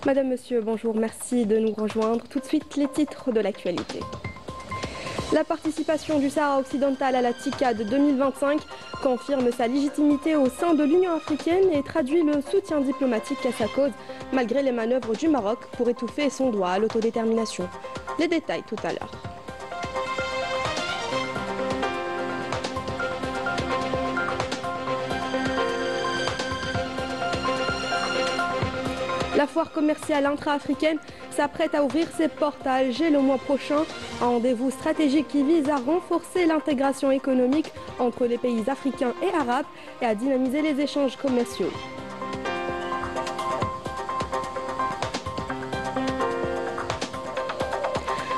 Madame, Monsieur, bonjour, merci de nous rejoindre. Tout de suite, les titres de l'actualité. La participation du Sahara occidental à la TICAD 2025 confirme sa légitimité au sein de l'Union africaine et traduit le soutien diplomatique à sa cause, malgré les manœuvres du Maroc pour étouffer son droit à l'autodétermination. Les détails tout à l'heure. La foire commerciale intra-africaine s'apprête à ouvrir ses portes à Alger le mois prochain, un rendez-vous stratégique qui vise à renforcer l'intégration économique entre les pays africains et arabes et à dynamiser les échanges commerciaux.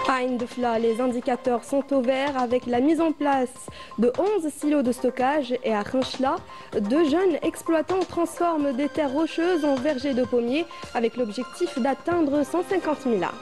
À Indefla, les indicateurs sont au vert avec la mise en place de 11 silos de stockage et à Khenchla, 2 jeunes exploitants transforment des terres rocheuses en vergers de pommiers avec l'objectif d'atteindre 150 000 arbres.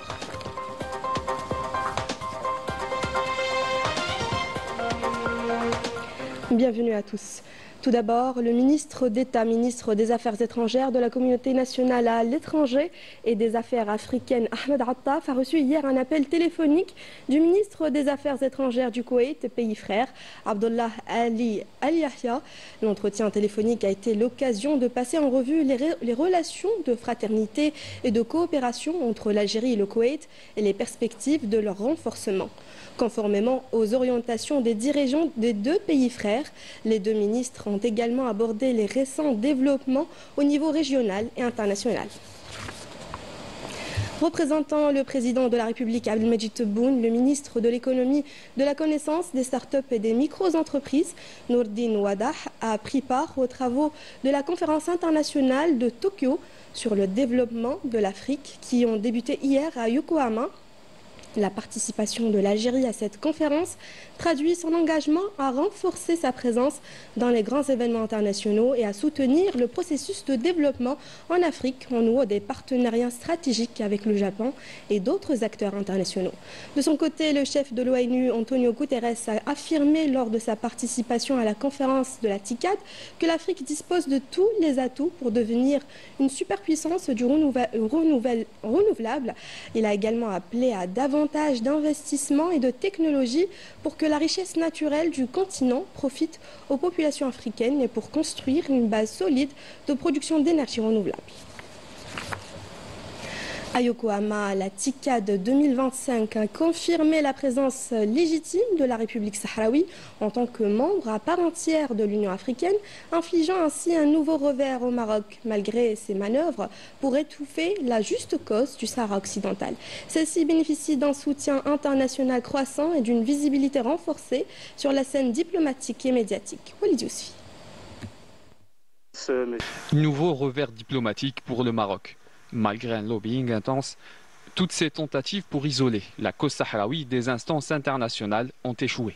Bienvenue à tous. Tout d'abord, le ministre d'État, ministre des Affaires étrangères de la communauté nationale à l'étranger et des Affaires africaines, Ahmed Attaf, a reçu hier un appel téléphonique du ministre des Affaires étrangères du Koweït, pays frère, Abdullah Ali Al-Yahya. L'entretien téléphonique a été l'occasion de passer en revue les relations de fraternité et de coopération entre l'Algérie et le Koweït et les perspectives de leur renforcement. Conformément aux orientations des dirigeants des 2 pays frères, les 2 ministres ont également abordé les récents développements au niveau régional et international. Représentant le président de la République Abdelmadjid Tebboune, le ministre de l'économie, de la connaissance, des startups et des micro-entreprises, Nourdine Wadah, a pris part aux travaux de la conférence internationale de Tokyo sur le développement de l'Afrique qui ont débuté hier à Yokohama. La participation de l'Algérie à cette conférence traduit son engagement à renforcer sa présence dans les grands événements internationaux et à soutenir le processus de développement en Afrique en nouant des partenariats stratégiques avec le Japon et d'autres acteurs internationaux. De son côté, le chef de l'ONU, Antonio Guterres, a affirmé lors de sa participation à la conférence de la TICAD que l'Afrique dispose de tous les atouts pour devenir une superpuissance du renouvelable. Il a également appelé à davantage d'investissements et de technologies pour que la richesse naturelle du continent profite aux populations africaines et pour construire une base solide de production d'énergie renouvelable. À Yokohama, la TICAD 2025 a confirmé la présence légitime de la République sahraoui en tant que membre à part entière de l'Union africaine, infligeant ainsi un nouveau revers au Maroc, malgré ses manœuvres pour étouffer la juste cause du Sahara occidental. Celle-ci bénéficie d'un soutien international croissant et d'une visibilité renforcée sur la scène diplomatique et médiatique. Walid Yousfi. Nouveau revers diplomatique pour le Maroc. Malgré un lobbying intense, toutes ces tentatives pour isoler la cause sahraoui des instances internationales ont échoué.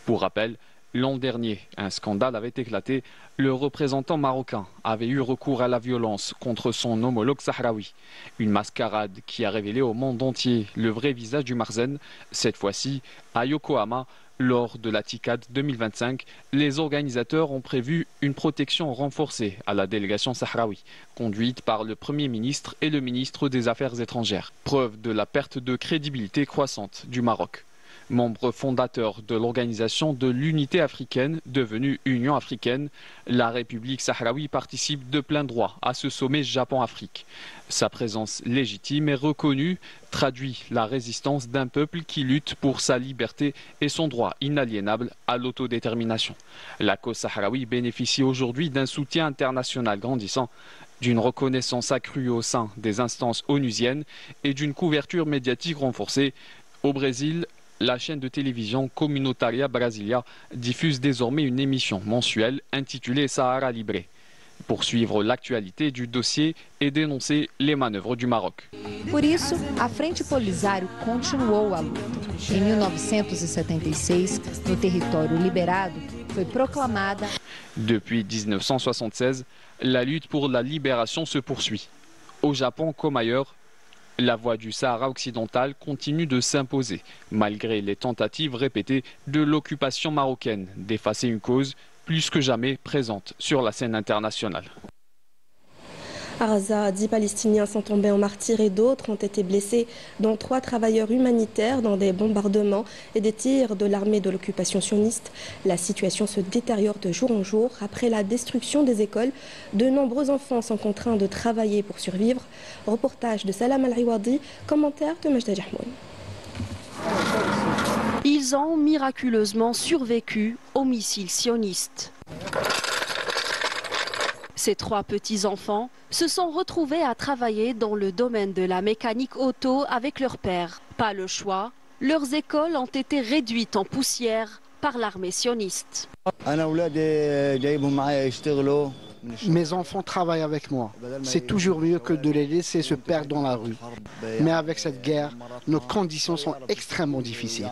Pour rappel, l'an dernier, un scandale avait éclaté. Le représentant marocain avait eu recours à la violence contre son homologue sahraoui. Une mascarade qui a révélé au monde entier le vrai visage du Marzen. Cette fois-ci, à Yokohama, lors de la TICAD 2025, les organisateurs ont prévu une protection renforcée à la délégation sahraoui, conduite par le Premier ministre et le ministre des Affaires étrangères. Preuve de la perte de crédibilité croissante du Maroc. Membre fondateur de l'Organisation de l'Unité africaine, devenue Union africaine, la République sahraoui participe de plein droit à ce sommet Japon-Afrique. Sa présence légitime et reconnue traduit la résistance d'un peuple qui lutte pour sa liberté et son droit inaliénable à l'autodétermination. La cause sahraoui bénéficie aujourd'hui d'un soutien international grandissant, d'une reconnaissance accrue au sein des instances onusiennes et d'une couverture médiatique renforcée. Au Brésil, la chaîne de télévision Communautária Brasilia diffuse désormais une émission mensuelle intitulée Sahara Libre, pour suivre l'actualité du dossier et dénoncer les manœuvres du Maroc. Por isso, a Frente Polisário continuou a luta. Em 1976, no território liberado, foi proclamada. Depuis 1976, la lutte pour la libération se poursuit. Au Japon comme ailleurs, la voix du Sahara occidental continue de s'imposer, malgré les tentatives répétées de l'occupation marocaine d'effacer une cause plus que jamais présente sur la scène internationale. À Gaza, 10 Palestiniens sont tombés en martyrs et d'autres ont été blessés, dont 3 travailleurs humanitaires dans des bombardements et des tirs de l'armée de l'occupation sioniste. La situation se détériore de jour en jour. Après la destruction des écoles, de nombreux enfants sont contraints de travailler pour survivre. Reportage de Salam Al-Iwadi, commentaire de Majda Jahmoun. Ils ont miraculeusement survécu aux missiles sionistes. Ces 3 petits-enfants se sont retrouvés à travailler dans le domaine de la mécanique auto avec leur père. Pas le choix, leurs écoles ont été réduites en poussière par l'armée sioniste. Mes enfants travaillent avec moi. C'est toujours mieux que de les laisser se perdre dans la rue. Mais avec cette guerre, nos conditions sont extrêmement difficiles.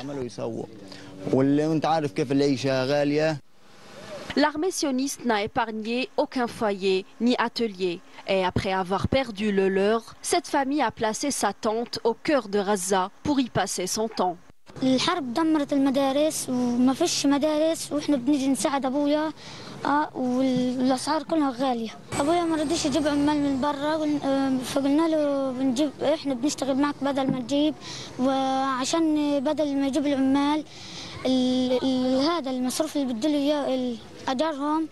L'armée sioniste n'a épargné aucun foyer ni atelier. Et après avoir perdu le leur, cette famille a placé sa tente au cœur de Gaza pour y passer son temps. الحرب دمرت المدارس وما فيش مدارس واحنا بنيجي نساعد ابويا والاسعار كلها غاليه. ابويا ما رضيش يجيب عمال من برا فقلنا له بنجيب احنا بنشتغل معك بدل ما تجيب وعشان بدل ما يجيب العمال هذا المصروف اللي بدله اياه اجارهم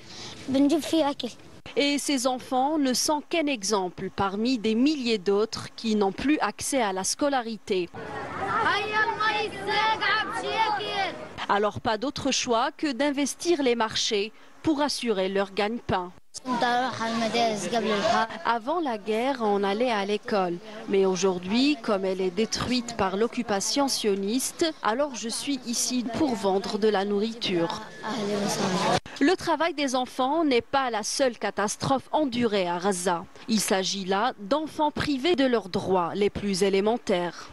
بنجيب فيه اكل. Et ces enfants ne sont qu'un exemple parmi des milliers d'autres qui n'ont plus accès à la scolarité. Alors pas d'autre choix que d'investir les marchés pour assurer leur gagne-pain. Avant la guerre, on allait à l'école. Mais aujourd'hui, comme elle est détruite par l'occupation sioniste, alors je suis ici pour vendre de la nourriture. Le travail des enfants n'est pas la seule catastrophe endurée à Gaza. Il s'agit là d'enfants privés de leurs droits les plus élémentaires.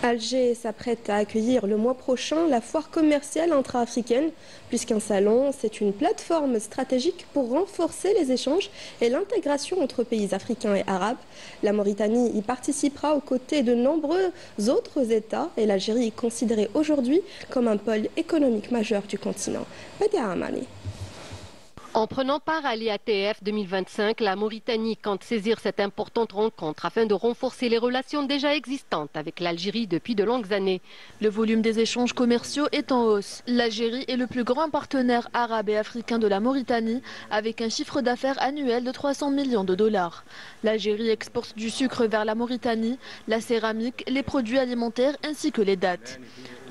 Alger s'apprête à accueillir le mois prochain la foire commerciale intra-africaine. Plus qu'un salon, c'est une plateforme stratégique pour renforcer les échanges et l'intégration entre pays africains et arabes. La Mauritanie y participera aux côtés de nombreux autres États et l'Algérie est considérée aujourd'hui comme un pôle économique majeur du continent. Badia Amani. En prenant part à l'IATF 2025, la Mauritanie compte saisir cette importante rencontre afin de renforcer les relations déjà existantes avec l'Algérie depuis de longues années. Le volume des échanges commerciaux est en hausse. L'Algérie est le plus grand partenaire arabe et africain de la Mauritanie avec un chiffre d'affaires annuel de 300 millions de dollars. L'Algérie exporte du sucre vers la Mauritanie, la céramique, les produits alimentaires ainsi que les dattes.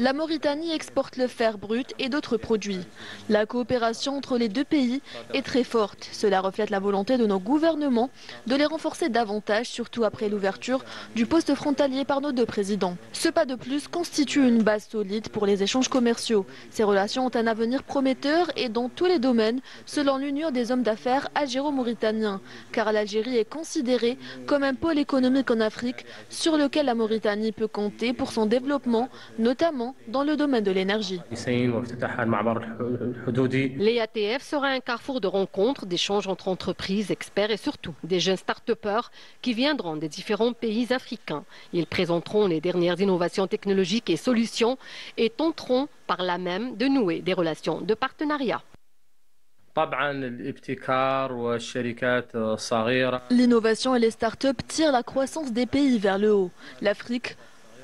La Mauritanie exporte le fer brut et d'autres produits. La coopération entre les deux pays est très forte. Cela reflète la volonté de nos gouvernements de les renforcer davantage, surtout après l'ouverture du poste frontalier par nos 2 présidents. Ce pas de plus constitue une base solide pour les échanges commerciaux. Ces relations ont un avenir prometteur et dans tous les domaines, selon l'Union des hommes d'affaires algéro-mauritaniens, car l'Algérie est considérée comme un pôle économique en Afrique sur lequel la Mauritanie peut compter pour son développement, notamment dans le domaine de l'énergie. L'IATF sera un carrefour de rencontres, d'échanges entre entreprises, experts et surtout des jeunes start-upers qui viendront des différents pays africains. Ils présenteront les dernières innovations technologiques et solutions et tenteront par là même de nouer des relations de partenariat. L'innovation et les start-up tirent la croissance des pays vers le haut. L'Afrique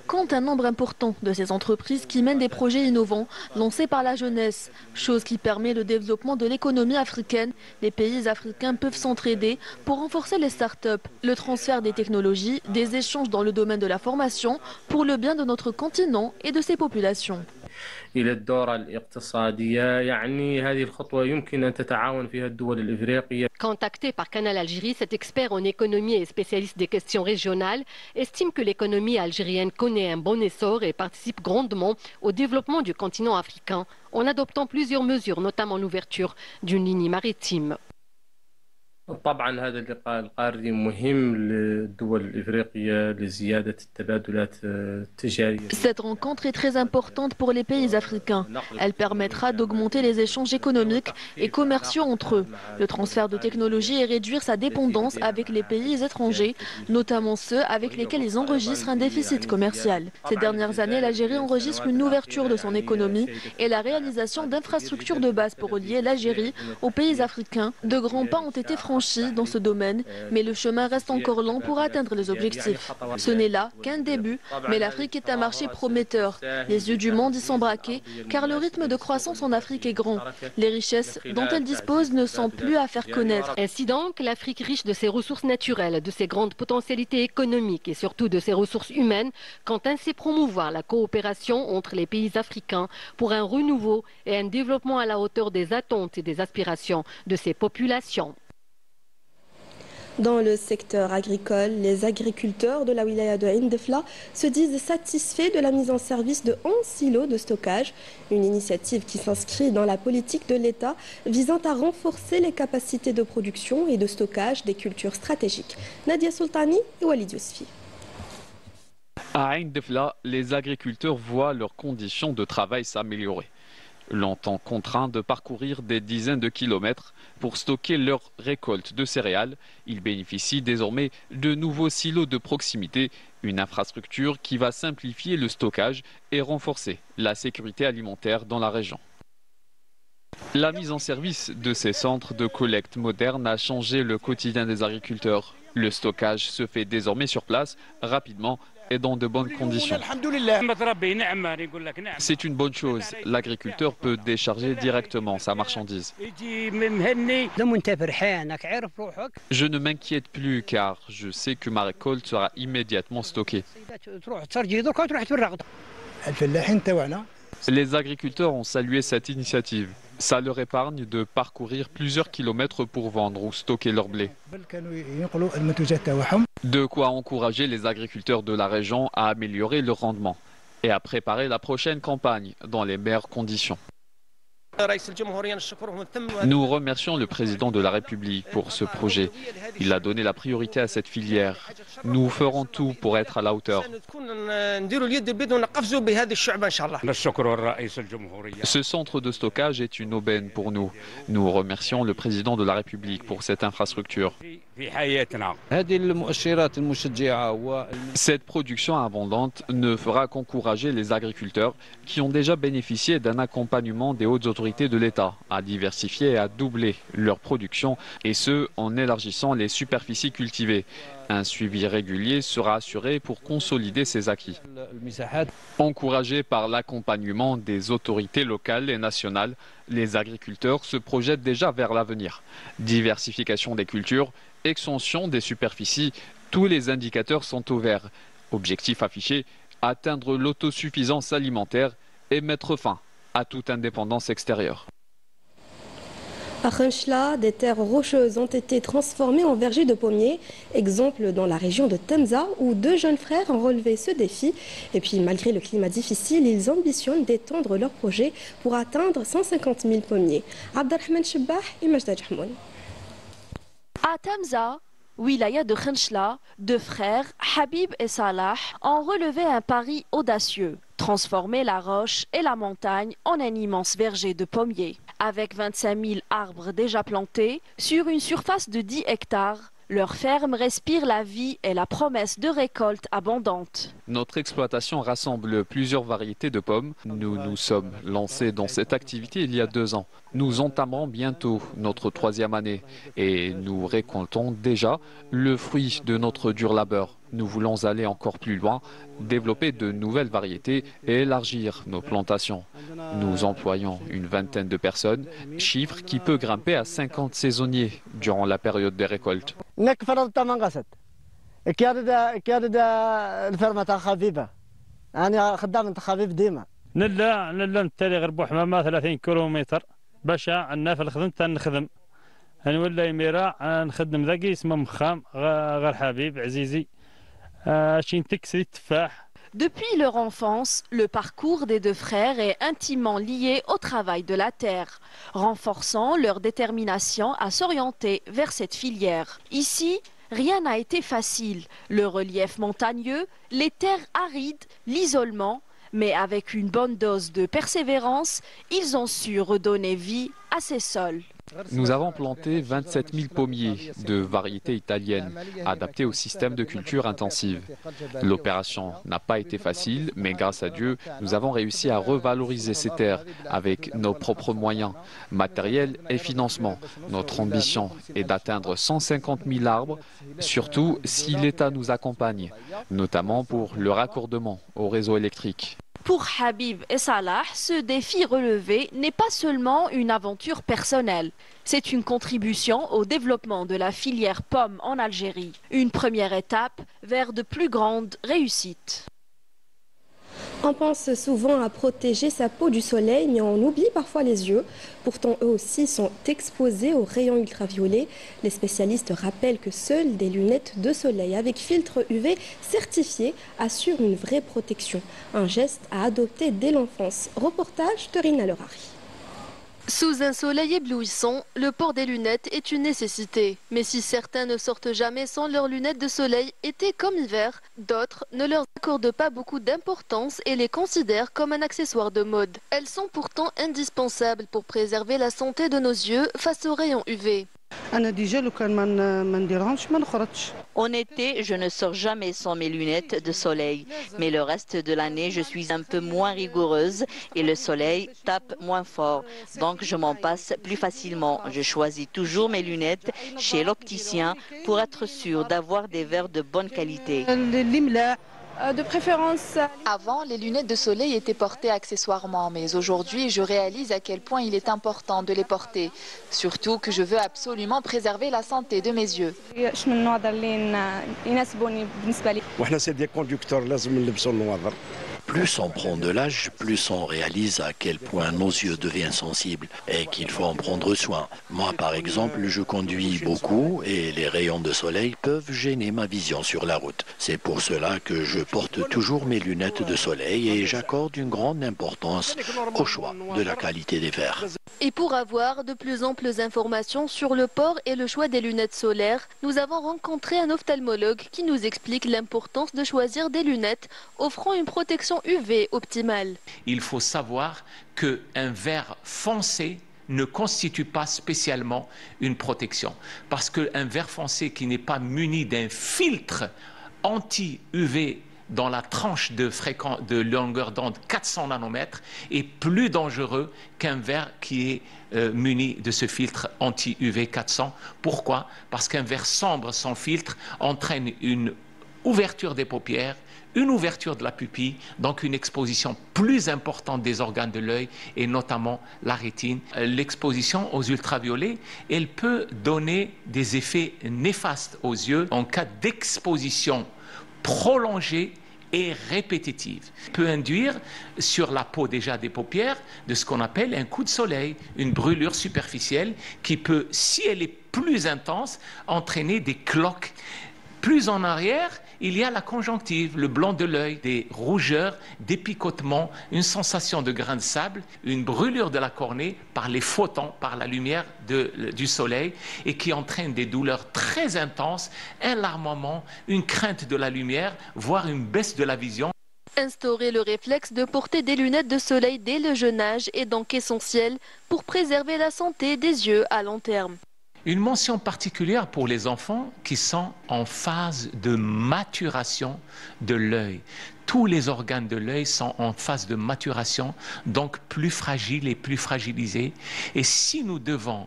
compte un nombre important de ces entreprises qui mènent des projets innovants lancés par la jeunesse, chose qui permet le développement de l'économie africaine. Les pays africains peuvent s'entraider pour renforcer les start-up, le transfert des technologies, des échanges dans le domaine de la formation pour le bien de notre continent et de ses populations. إلى الدورة الاقتصادية يعني هذه الخطوة يمكن أن تتعاون فيها الدول الإفريقية. Contacté par Canal Algérie, cet expert en économie et spécialiste des questions régionales estime que l'économie algérienne connaît un bon essor et participe grandement au développement du continent africain en adoptant plusieurs mesures, notamment l'ouverture d'une ligne maritime. طبعا هذا اللقاء القاري مهم للدول الإفريقية لزيادة التبادلات التجارية. Cette rencontre est très importante pour les pays africains. Elle permettra d'augmenter les échanges économiques et commerciaux entre eux, le transfert de technologies et réduire sa dépendance avec les pays étrangers, notamment ceux avec lesquels ils enregistrent un déficit commercial. Ces dernières années, l'Algérie enregistre une ouverture de son économie et la réalisation d'infrastructures de base pour relier l'Algérie aux pays africains. De grands pas ont été franchis franchi dans ce domaine, mais le chemin reste encore long pour atteindre les objectifs. Ce n'est là qu'un début, mais l'Afrique est un marché prometteur. Les yeux du monde y sont braqués, car le rythme de croissance en Afrique est grand. Les richesses dont elle dispose ne sont plus à faire connaître. Ainsi donc, l'Afrique riche de ses ressources naturelles, de ses grandes potentialités économiques et surtout de ses ressources humaines, compte ainsi promouvoir la coopération entre les pays africains pour un renouveau et un développement à la hauteur des attentes et des aspirations de ses populations. Dans le secteur agricole, les agriculteurs de la wilaya de Ain Defla se disent satisfaits de la mise en service de 11 silos de stockage, une initiative qui s'inscrit dans la politique de l'État visant à renforcer les capacités de production et de stockage des cultures stratégiques. Nadia Sultani et Walid Yousfi. À Ain Defla, les agriculteurs voient leurs conditions de travail s'améliorer. Longtemps contraints de parcourir des dizaines de kilomètres pour stocker leurs récoltes de céréales, ils bénéficient désormais de nouveaux silos de proximité, une infrastructure qui va simplifier le stockage et renforcer la sécurité alimentaire dans la région. La mise en service de ces centres de collecte modernes a changé le quotidien des agriculteurs. Le stockage se fait désormais sur place, rapidement et dans de bonnes conditions. C'est une bonne chose. L'agriculteur peut décharger directement sa marchandise. Je ne m'inquiète plus car je sais que ma récolte sera immédiatement stockée. Les agriculteurs ont salué cette initiative. Ça leur épargne de parcourir plusieurs kilomètres pour vendre ou stocker leur blé. De quoi encourager les agriculteurs de la région à améliorer leur rendement et à préparer la prochaine campagne dans les meilleures conditions. Nous remercions le président de la République pour ce projet. Il a donné la priorité à cette filière. Nous ferons tout pour être à la hauteur. Ce centre de stockage est une aubaine pour nous. Nous remercions le président de la République pour cette infrastructure. Cette production abondante ne fera qu'encourager les agriculteurs qui ont déjà bénéficié d'un accompagnement des hautes autorités de l'État à diversifier et à doubler leur production, et ce en élargissant les superficies cultivées. Un suivi régulier sera assuré pour consolider ces acquis. Encouragés par l'accompagnement des autorités locales et nationales, les agriculteurs se projettent déjà vers l'avenir. Diversification des cultures, extension des superficies, tous les indicateurs sont au vert. Objectif affiché, atteindre l'autosuffisance alimentaire et mettre fin à toute indépendance extérieure. À Khenchela, des terres rocheuses ont été transformées en vergers de pommiers. Exemple dans la région de Temza où 2 jeunes frères ont relevé ce défi. Et puis malgré le climat difficile, ils ambitionnent d'étendre leur projet pour atteindre 150 000 pommiers. Abdelrahman Chebbah et Majda Jahmoun. À Temza, wilaya de Khenchela, 2 frères, Habib et Salah, ont relevé un pari audacieux. Transformer la roche et la montagne en un immense verger de pommiers. Avec 25 000 arbres déjà plantés, sur une surface de 10 hectares, leur ferme respire la vie et la promesse de récoltes abondantes. Notre exploitation rassemble plusieurs variétés de pommes. Nous nous sommes lancés dans cette activité il y a 2 ans. Nous entamerons bientôt notre 3e année et nous récoltons déjà le fruit de notre dur labeur. Nous voulons aller encore plus loin, développer de nouvelles variétés et élargir nos plantations. Nous employons une vingtaine de personnes, chiffre qui peut grimper à 50 saisonniers durant la période des récoltes. Depuis leur enfance, le parcours des 2 frères est intimement lié au travail de la terre, renforçant leur détermination à s'orienter vers cette filière. Ici, rien n'a été facile. Le relief montagneux, les terres arides, l'isolement, mais avec une bonne dose de persévérance, ils ont su redonner vie à ces sols. Nous avons planté 27 000 pommiers de variété italienne, adaptés au système de culture intensive. L'opération n'a pas été facile, mais grâce à Dieu, nous avons réussi à revaloriser ces terres avec nos propres moyens, matériels et financements. Notre ambition est d'atteindre 150 000 arbres, surtout si l'État nous accompagne, notamment pour le raccordement au réseau électrique. Pour Habib et Salah, ce défi relevé n'est pas seulement une aventure personnelle. C'est une contribution au développement de la filière pomme en Algérie. Une première étape vers de plus grandes réussites. On pense souvent à protéger sa peau du soleil, mais on oublie parfois les yeux. Pourtant, eux aussi sont exposés aux rayons ultraviolets. Les spécialistes rappellent que seules des lunettes de soleil avec filtre UV certifié assurent une vraie protection. Un geste à adopter dès l'enfance. Reportage de Rina Lerari. Sous un soleil éblouissant, le port des lunettes est une nécessité. Mais si certains ne sortent jamais sans leurs lunettes de soleil, été comme hiver, d'autres ne leur accordent pas beaucoup d'importance et les considèrent comme un accessoire de mode. Elles sont pourtant indispensables pour préserver la santé de nos yeux face aux rayons UV. En été, je ne sors jamais sans mes lunettes de soleil. Mais le reste de l'année, je suis un peu moins rigoureuse et le soleil tape moins fort. Donc je m'en passe plus facilement. Je choisis toujours mes lunettes chez l'opticien pour être sûre d'avoir des verres de bonne qualité. De préférence. Avant, les lunettes de soleil étaient portées accessoirement, mais aujourd'hui, je réalise à quel point il est important de les porter. Surtout que je veux absolument préserver la santé de mes yeux. Plus on prend de l'âge, plus on réalise à quel point nos yeux deviennent sensibles et qu'il faut en prendre soin. Moi, par exemple, je conduis beaucoup et les rayons de soleil peuvent gêner ma vision sur la route. C'est pour cela que je porte toujours mes lunettes de soleil et j'accorde une grande importance au choix de la qualité des verres. Et pour avoir de plus amples informations sur le port et le choix des lunettes solaires, nous avons rencontré un ophtalmologue qui nous explique l'importance de choisir des lunettes offrant une protection UV optimale. Il faut savoir qu'un verre foncé ne constitue pas spécialement une protection. Parce qu'un verre foncé qui n'est pas muni d'un filtre anti-UV dans la tranche de longueur d'onde 400 nanomètres est plus dangereux qu'un verre qui est muni de ce filtre anti-UV 400. Pourquoi? Parce qu'un verre sombre sans filtre entraîne une ouverture des paupières, une ouverture de la pupille, donc une exposition plus importante des organes de l'œil et notamment la rétine. L'exposition aux ultraviolets, elle peut donner des effets néfastes aux yeux en cas d'exposition prolongée et répétitive. Peut induire sur la peau déjà des paupières de ce qu'on appelle un coup de soleil, une brûlure superficielle qui peut, si elle est plus intense, entraîner des cloques. Plus en arrière, il y a la conjonctive, le blanc de l'œil, des rougeurs, des picotements, une sensation de grain de sable, une brûlure de la cornée par les photons, par la lumière du soleil et qui entraîne des douleurs très intenses, un larmoiement, une crainte de la lumière, voire une baisse de la vision. Instaurer le réflexe de porter des lunettes de soleil dès le jeune âge est donc essentiel pour préserver la santé des yeux à long terme. Une mention particulière pour les enfants qui sont en phase de maturation de l'œil. Tous les organes de l'œil sont en phase de maturation, donc plus fragiles et plus fragilisés. Et si nous devons,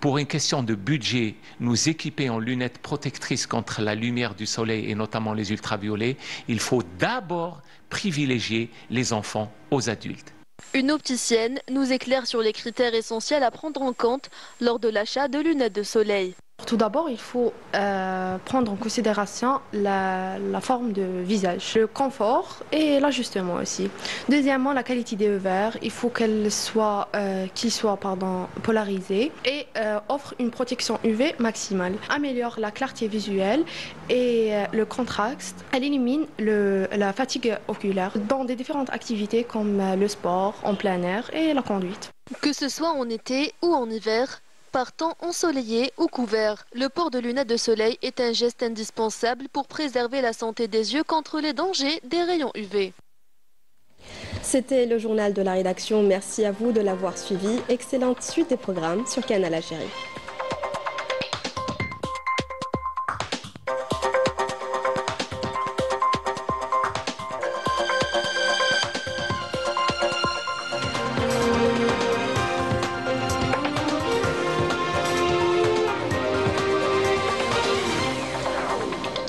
pour une question de budget, nous équiper en lunettes protectrices contre la lumière du soleil et notamment les ultraviolets, il faut d'abord privilégier les enfants aux adultes. Une opticienne nous éclaire sur les critères essentiels à prendre en compte lors de l'achat de lunettes de soleil. Tout d'abord, il faut prendre en considération la forme de visage, le confort et l'ajustement aussi. Deuxièmement, la qualité des verres. Il faut qu'ils soient polarisés et offrent une protection UV maximale. Améliore la clarté visuelle et le contraste. Elle élimine la fatigue oculaire dans des différentes activités comme le sport, en plein air et la conduite. Que ce soit en été ou en hiver, par temps ensoleillé ou couvert, le port de lunettes de soleil est un geste indispensable pour préserver la santé des yeux contre les dangers des rayons UV. C'était le journal de la rédaction. Merci à vous de l'avoir suivi. Excellente suite des programmes sur Canal Algérie.